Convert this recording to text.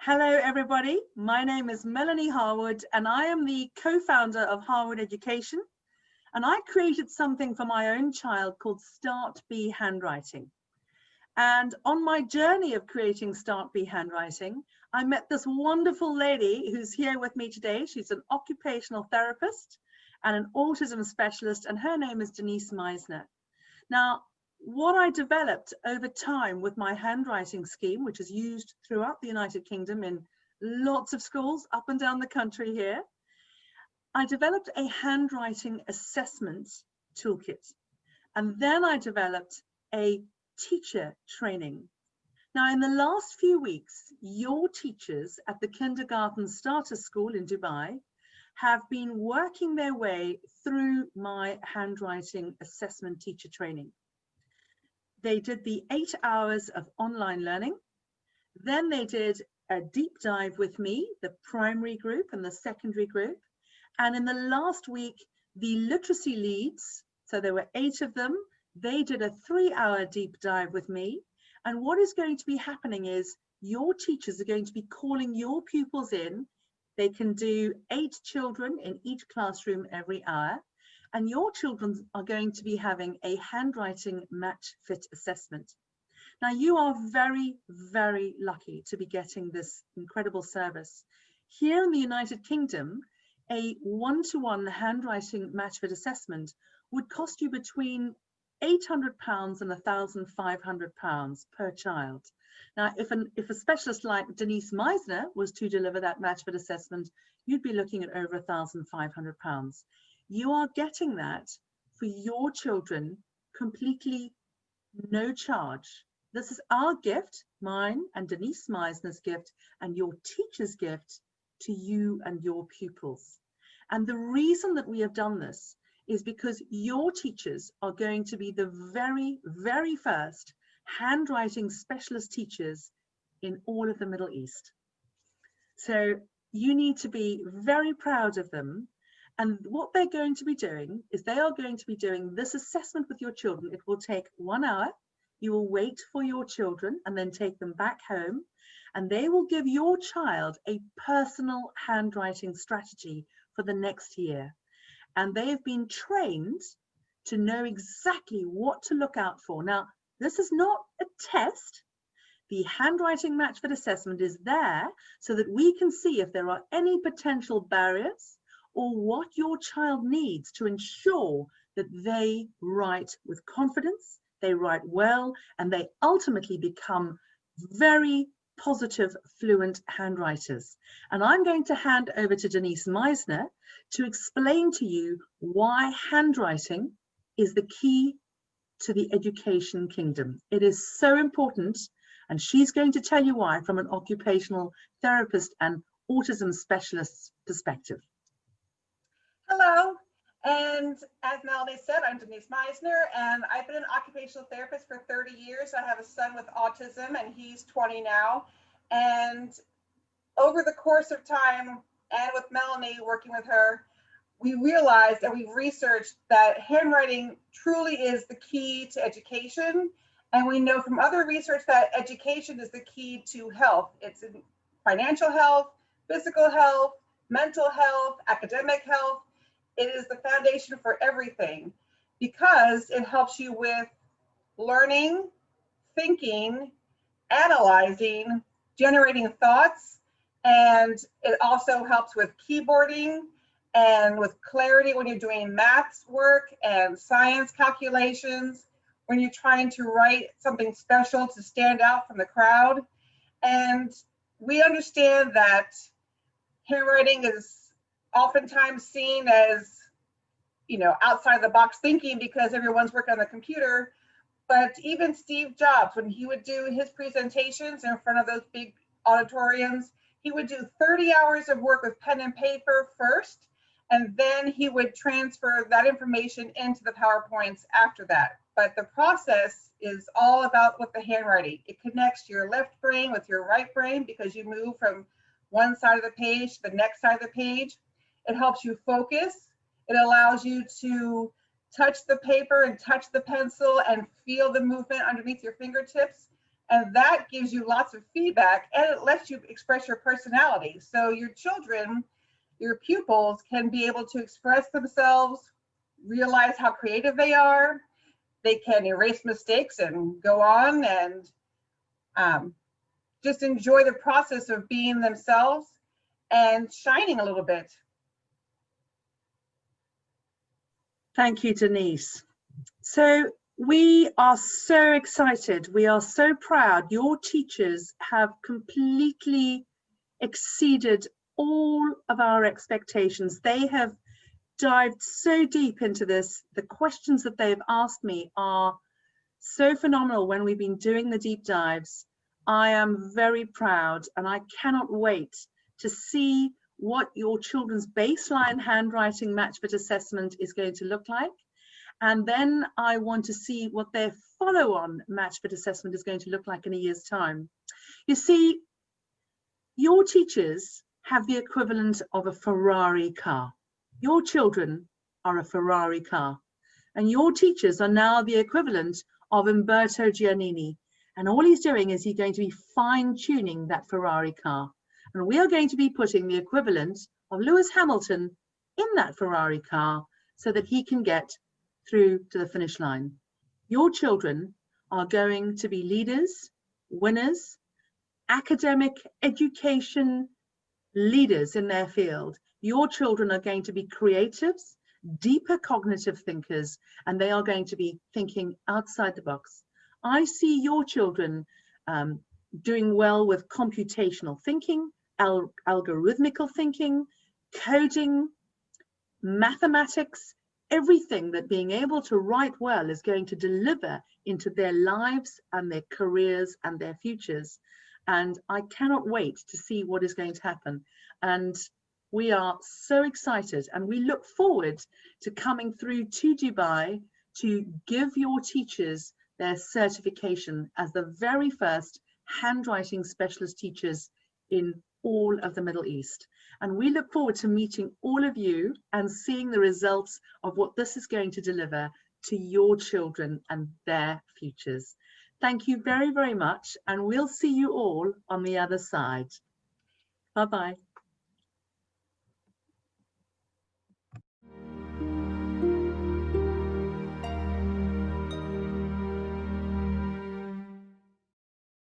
Hello, everybody. My name is Melanie Harwood, and I am the co-founder of Harwood Education. And I created something for my own child called Start B Handwriting. And on my journey of creating Start B Handwriting, I met this wonderful lady who's here with me today. She's an occupational therapist and an autism specialist, and her name is Denise Meisner. Now, what I developed over time with my handwriting scheme, which is used throughout the United Kingdom in lots of schools up and down the country here, I developed a handwriting assessment toolkit. And then I developed a teacher training. Now, in the last few weeks, your teachers at the Kindergarten Starter School in Dubai have been working their way through my handwriting assessment teacher training. They did the 8 hours of online learning. Then they did a deep dive with me, the primary group and the secondary group. And in the last week, the literacy leads, so there were 8 of them, they did a 3-hour deep dive with me. And what is going to be happening is your teachers are going to be calling your pupils in. They can do 8 children in each classroom every hour. And your children are going to be having a handwriting match fit assessment. Now, you are very, very lucky to be getting this incredible service. Here in the United Kingdom, a one-to-one handwriting match fit assessment would cost you between £800 and £1,500 per child. Now, if a specialist like Denise Meisner was to deliver that match fit assessment, you'd be looking at over £1,500. You are getting that for your children completely no charge. This is our gift, mine and Denise Meisner's gift, and your teacher's gift to you and your pupils. And the reason that we have done this is because your teachers are going to be the very, very first handwriting specialist teachers in all of the Middle East. So you need to be very proud of them. And what they're going to be doing is they are going to be doing this assessment with your children. It will take 1 hour. You will wait for your children and then take them back home. And they will give your child a personal handwriting strategy for the next year. And they have been trained to know exactly what to look out for. Now, this is not a test. The handwriting match fit assessment is there so that we can see if there are any potential barriers or what your child needs to ensure that they write with confidence, they write well, and they ultimately become very positive, fluent handwriters. And I'm going to hand over to Denise Meisner to explain to you why handwriting is the key to the education kingdom. It is so important, and she's going to tell you why from an occupational therapist and autism specialist's perspective. Hello, and as Melanie said, I'm Denise Meisner, and I've been an occupational therapist for 30 years. I have a son with autism, and he's 20 now. And over the course of time, and with Melanie, working with her, we realized and we researched that handwriting truly is the key to education. And we know from other research that education is the key to health. It's in financial health, physical health, mental health, academic health. It is the foundation for everything because it helps you with learning, thinking, analyzing, generating thoughts, and it also helps with keyboarding and with clarity when you're doing maths work and science calculations, when you're trying to write something special to stand out from the crowd. And we understand that handwriting is oftentimes seen as, outside the box thinking because everyone's working on the computer. But even Steve Jobs, when he would do his presentations in front of those big auditoriums, he would do 30 hours of work with pen and paper first, and then he would transfer that information into the PowerPoints after that. But the process is all about with the handwriting. It connects your left brain with your right brain because you move from one side of the page to the next side of the page. It helps you focus. It allows you to touch the paper and touch the pencil and feel the movement underneath your fingertips. And that gives you lots of feedback, and it lets you express your personality. So your children, your pupils, can be able to express themselves, realize how creative they are. They can erase mistakes and go on and just enjoy the process of being themselves and shining a little bit. Thank you, Denise. So we are so excited. We are so proud. Your teachers have completely exceeded all of our expectations. They have dived so deep into this. The questions that they've asked me are so phenomenal when we've been doing the deep dives. I am very proud, and I cannot wait to see what your children's baseline handwriting match fit assessment is going to look like. And then I want to see what their follow-on match fit assessment is going to look like in a year's time. You see, your teachers have the equivalent of a Ferrari car. Your children are a Ferrari car, and your teachers are now the equivalent of Umberto Giannini. And all he's doing is he's going to be fine-tuning that Ferrari car. And we are going to be putting the equivalent of Lewis Hamilton in that Ferrari car so that he can get through to the finish line. Your children are going to be leaders, winners, academic education leaders in their field. Your children are going to be creatives, deeper cognitive thinkers, and they are going to be thinking outside the box. I see your children doing well with computational thinking, algorithmical thinking, coding, mathematics, everything that being able to write well is going to deliver into their lives and their careers and their futures. And I cannot wait to see what is going to happen. And we are so excited, and we look forward to coming through to Dubai to give your teachers their certification as the very first handwriting specialist teachers in all of the Middle East. And we look forward to meeting all of you and seeing the results of what this is going to deliver to your children and their futures. Thank you very, very much, and we'll see you all on the other side. Bye-bye.